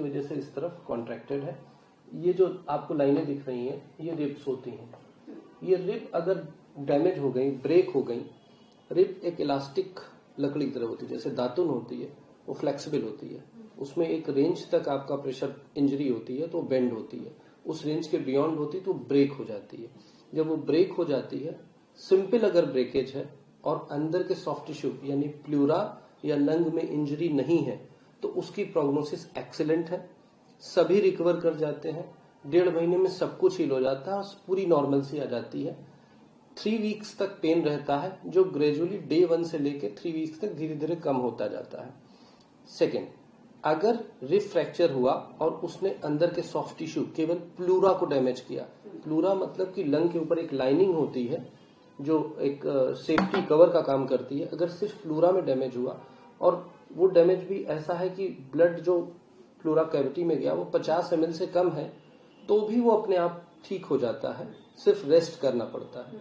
वजह से इस तरफ कॉन्ट्रैक्टेड है। ये जो आपको लाइनें दिख रही हैं ये रिब्स होती हैं। ये रिब अगर डैमेज हो गई, ब्रेक हो गई, रिब एक इलास्टिक लकड़ी की तरह होती है, जैसे दातुन होती है, वो फ्लेक्सिबल होती है, उसमें एक रेंज तक आपका प्रेशर इंजरी होती है तो बेंड होती है, उस रेंज के बियॉन्ड होती है तो ब्रेक हो जाती है। जब वो ब्रेक हो जाती है, सिंपल अगर ब्रेकेज है और अंदर के सॉफ्ट टिश्यू यानी प्लूरा या लंग में इंजरी नहीं है तो उसकी प्रोग्नोसिस एक्सीलेंट है, सभी रिकवर कर जाते हैं, 1.5 महीने में सब कुछ हील हो जाता है और पूरी नॉर्मलसी आ जाती है। 3 वीक्स तक पेन रहता है जो ग्रेजुअली डे 1 से लेके 3 वीक्स तक धीरे धीरे कम होता जाता है। सेकेंड, अगर रिब फ्रैक्चर हुआ और उसने अंदर के सॉफ्ट टिश्यू केवल प्लूरा को डैमेज किया, प्लूरा मतलब कि लंग के ऊपर एक लाइनिंग होती है जो एक सेफ्टी कवर का काम करती है, अगर सिर्फ प्लूरा में डैमेज हुआ और वो डैमेज भी ऐसा है कि ब्लड जो प्लूरा कैविटी में गया वो 50 ml से कम है तो भी वो अपने आप ठीक हो जाता है, सिर्फ रेस्ट करना पड़ता है।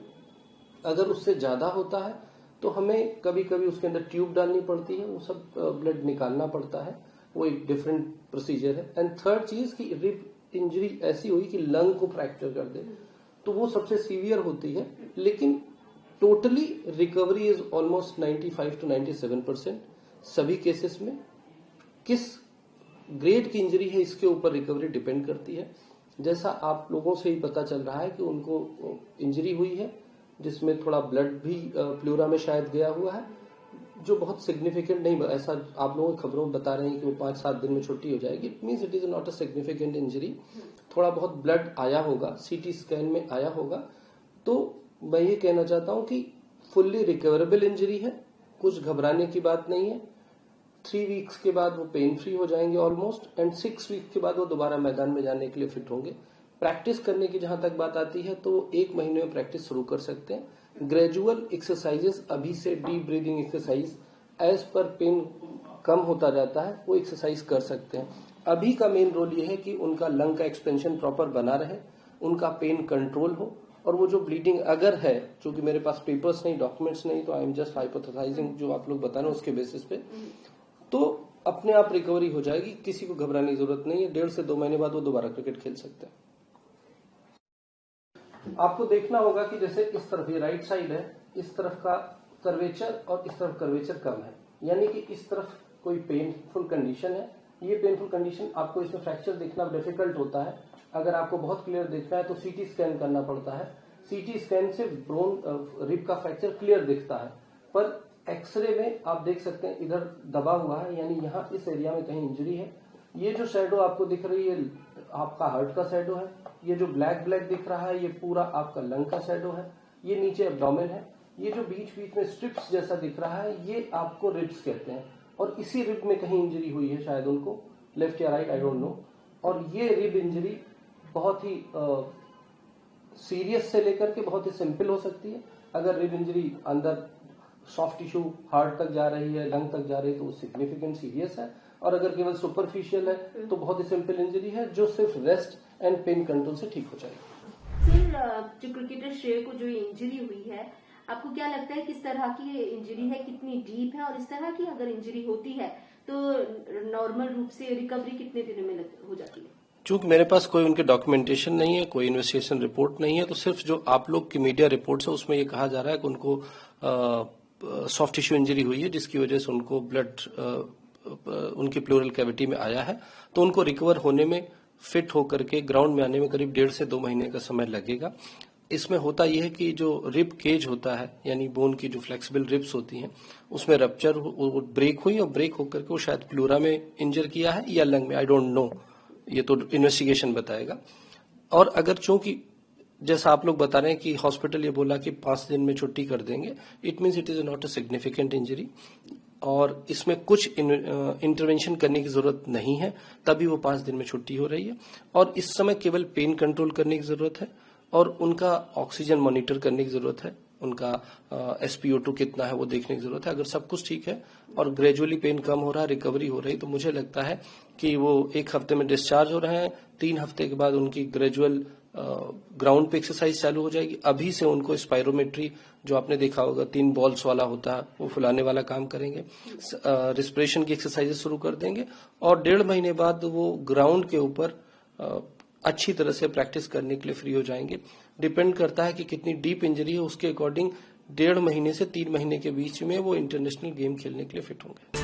अगर उससे ज्यादा होता है तो हमें कभी कभी उसके अंदर ट्यूब डालनी पड़ती है, वो सब ब्लड निकालना पड़ता है, वो एक डिफरेंट प्रोसीजर है। एंड थर्ड चीज की रिब इंजरी ऐसी हुई कि लंग को फ्रैक्चर कर दे तो वो सबसे सीवियर होती है, लेकिन totally recovery is almost 95 to 97% सभी केसेस में। किस ग्रेड की इंजरी है इसके ऊपर रिकवरी डिपेंड करती है। जैसा आप लोगों से ही पता चल रहा है कि उनको इंजरी हुई है जिसमें थोड़ा ब्लड भी प्लूरा में शायद गया हुआ है, जो बहुत सिग्निफिकेंट नहीं, ऐसा आप लोगों की खबरों में बता रहे हैं कि वो 5-7 दिन में छुट्टी हो जाएगी। It means it is not a significant injury. थोड़ा बहुत ब्लड आया होगा, सीटी स्कैन में आया होगा, तो मैं ये कहना चाहता हूं कि फुल्ली रिकवरेबल इंजरी है, कुछ घबराने की बात नहीं है। 3 वीक्स के बाद वो पेन फ्री हो जाएंगे ऑलमोस्ट, एंड 6 वीक के बाद वो दोबारा मैदान में जाने के लिए फिट होंगे। प्रैक्टिस करने की जहां तक बात आती है तो 1 महीने में प्रैक्टिस शुरू कर सकते हैं। ग्रेजुअल एक्सरसाइजेस अभी से deep breathing exercise as per pain कम होता जाता है वो एक्सरसाइज कर सकते हैं। अभी का मेन रोल ये है कि उनका लंग का एक्सपेंशन प्रॉपर बना रहे, उनका पेन कंट्रोल हो, और वो जो ब्लीडिंग अगर है, चूंकि मेरे पास पेपर्स नहीं, डॉक्यूमेंट्स नहीं, तो आई एम जस्ट हाइपोथेसाइजिंग जो आप लोग बता रहे हैं उसके बेसिस पे, तो अपने आप रिकवरी हो जाएगी, किसी को घबराने की जरूरत नहीं है। 1.5 से 2 महीने बाद वो दोबारा क्रिकेट खेल सकते हैं। आपको देखना होगा कि जैसे इस तरफ ये राइट साइड है, इस तरफ का कर्वेचर और इस तरफ कर्वेचर कम है, यानी कि इस तरफ कोई पेनफुल कंडीशन है। ये पेनफुल कंडीशन आपको इसमें फ्रैक्चर देखना डिफिकल्ट होता है। अगर आपको बहुत क्लियर देखना है तो सीटी स्कैन करना पड़ता है। सीटी स्कैन से ब्रोन रिब का फ्रैक्चर क्लियर दिखता है, पर एक्सरे में आप देख सकते हैं इधर दबा हुआ है, यानी यहाँ इस एरिया में कहीं इंजरी है। ये जो शैडो आपको दिख रही है आपका हार्ट का शैडो है, ये जो ब्लैक ब्लैक दिख रहा है ये पूरा आपका लंग का शैडो है, ये नीचे एब्डोमेन है, ये जो बीच बीच में स्ट्रिप्स जैसा दिख रहा है ये आपको रिब्स कहते हैं, और इसी रिब में कहीं इंजरी हुई है शायद उनको, लेफ्ट या राइट आई डोंट नो। और ये रिब इंजरी बहुत ही सीरियस से लेकर के बहुत ही सिंपल हो सकती है। अगर रिब इंजरी अंदर सॉफ्ट टिश्यू हार्ट तक जा रही है, लंग तक जा रही है, तो वो सिग्निफिकेंट सीरियस है। और अगर केवल सुपरफिशियल है तो बहुत ही सिंपल इंजरी है जो सिर्फ रेस्ट एंड पेन कंट्रोल से ठीक हो जाएगी। सर, जो क्रिकेटर श्रेय को जो इंजरी हुई है, आपको क्या लगता है किस तरह की इंजरी है, कितनी डीप है, और इस तरह की अगर इंजरी होती है तो नॉर्मल रूप से रिकवरी कितने दिनों में हो जाती है? चूंकि मेरे पास कोई उनके डॉक्यूमेंटेशन नहीं है, कोई इन्वेस्टिगेशन रिपोर्ट नहीं है, तो सिर्फ जो आप लोग की मीडिया रिपोर्ट्स है उसमें ये कहा जा रहा है कि उनको सॉफ्ट टिश्यू इंजरी हुई है जिसकी वजह से उनको ब्लड उनकी प्लूरल कैविटी में आया है, तो उनको रिकवर होने में, फिट होकर के ग्राउंड में आने में करीब 1.5 से 2 महीने का समय लगेगा। इसमें होता यह है कि जो रिब केज होता है, यानी बोन की जो फ्लेक्सिबल रिब्स होती हैं, उसमें रप्चर ब्रेक हुई और ब्रेक होकर के वो शायद प्लूरा में इंजर किया है या लंग में, आई डोंट नो, ये तो इन्वेस्टिगेशन बताएगा। और अगर चूंकि जैसा आप लोग बता रहे हैं कि हॉस्पिटल ये बोला कि 5 दिन में छुट्टी कर देंगे, it means it is not a significant injury, और इसमें कुछ इंटरवेंशन करने की जरूरत नहीं है, तभी वो 5 दिन में छुट्टी हो रही है। और इस समय केवल पेन कंट्रोल करने की जरूरत है और उनका ऑक्सीजन मॉनिटर करने की जरूरत है, उनका SpO2 कितना है वो देखने की जरूरत है। अगर सब कुछ ठीक है और ग्रेजुअली पेन कम हो रहा है, रिकवरी हो रही, तो मुझे लगता है कि वो 1 हफ्ते में डिस्चार्ज हो रहे हैं। 3 हफ्ते के बाद उनकी ग्रेजुअल ग्राउंड पे एक्सरसाइज चालू हो जाएगी। अभी से उनको स्पायरोमेट्री जो आपने देखा होगा 3 बॉल्स वाला होता है, वो फुलाने वाला काम करेंगे। रिस्पिरेशन की एक्सरसाइजेस शुरू कर देंगे और 1.5 महीने बाद वो ग्राउंड के ऊपर अच्छी तरह से प्रैक्टिस करने के लिए फ्री हो जाएंगे। डिपेंड करता है कि कितनी डीप इंजरी है, उसके अकॉर्डिंग 1.5 महीने से 3 महीने के बीच में वो इंटरनेशनल गेम खेलने के लिए फिट होंगे।